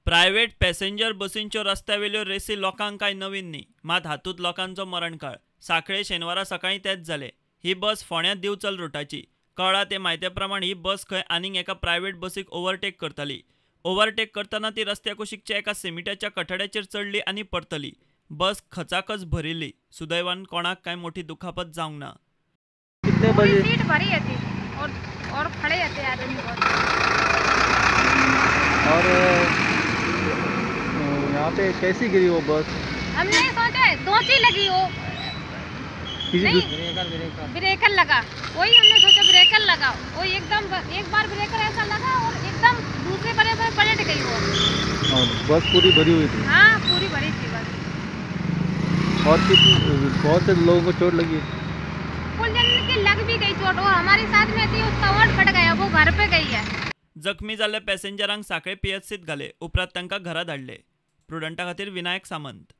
Private passenger बसींच्यो रस्त्यावेल्यो रेसी लोकांक काय नवीन न्ही, मात हातूंत लोकांचो मरणकाळ. सांखळे शेनवारा सकाळीं तेंच जालें. ही बस फोंड्या दिवचल रुटाची. कळ्ळा ते म्हायते प्रमाण ही बस खंय आनीक एका प्रायव्हेट बसीक ओव्हरटेक करताली. ओव्हरटेक करतना ती रस्त्या कुशीकच्या एका सिमिटाच्या कठड्याचेर चडली आनी पडटली. बस खचाखच भरिल्ली. सुदैवान कोणाक काय मोठी दुखापत जावंक ना. कितने बजे? सीट भरी थी और खड़े थे आदमी बहुत। और यहाँ पे कैसी गिरी वो बस? हमने सोचा दोची लगी वो किसी नहीं ब्रेकर लगा, वही हमने सोचा ब्रेकर लगा, वो एकदम एक बार ब्रेकर ऐसा लगा और एकदम दूसरे बड़े पर पलट गई वो। और बस पूरी भरी हुई थी। हाँ पूरी भरी थी बस। और बहुत से लोगों को चोट लगी। कुल जन की लग भी गई चोट, वो हमारे साथ में थी उसका ओट फट गया, वो घर पे गई है। जखमी जाल्ल्या पॅसेंजरांक सांखळे पीएचसीत घाले. उपरांत तांकां घरा धाडले. प्रुडंटा खातीर विनायक सामंत.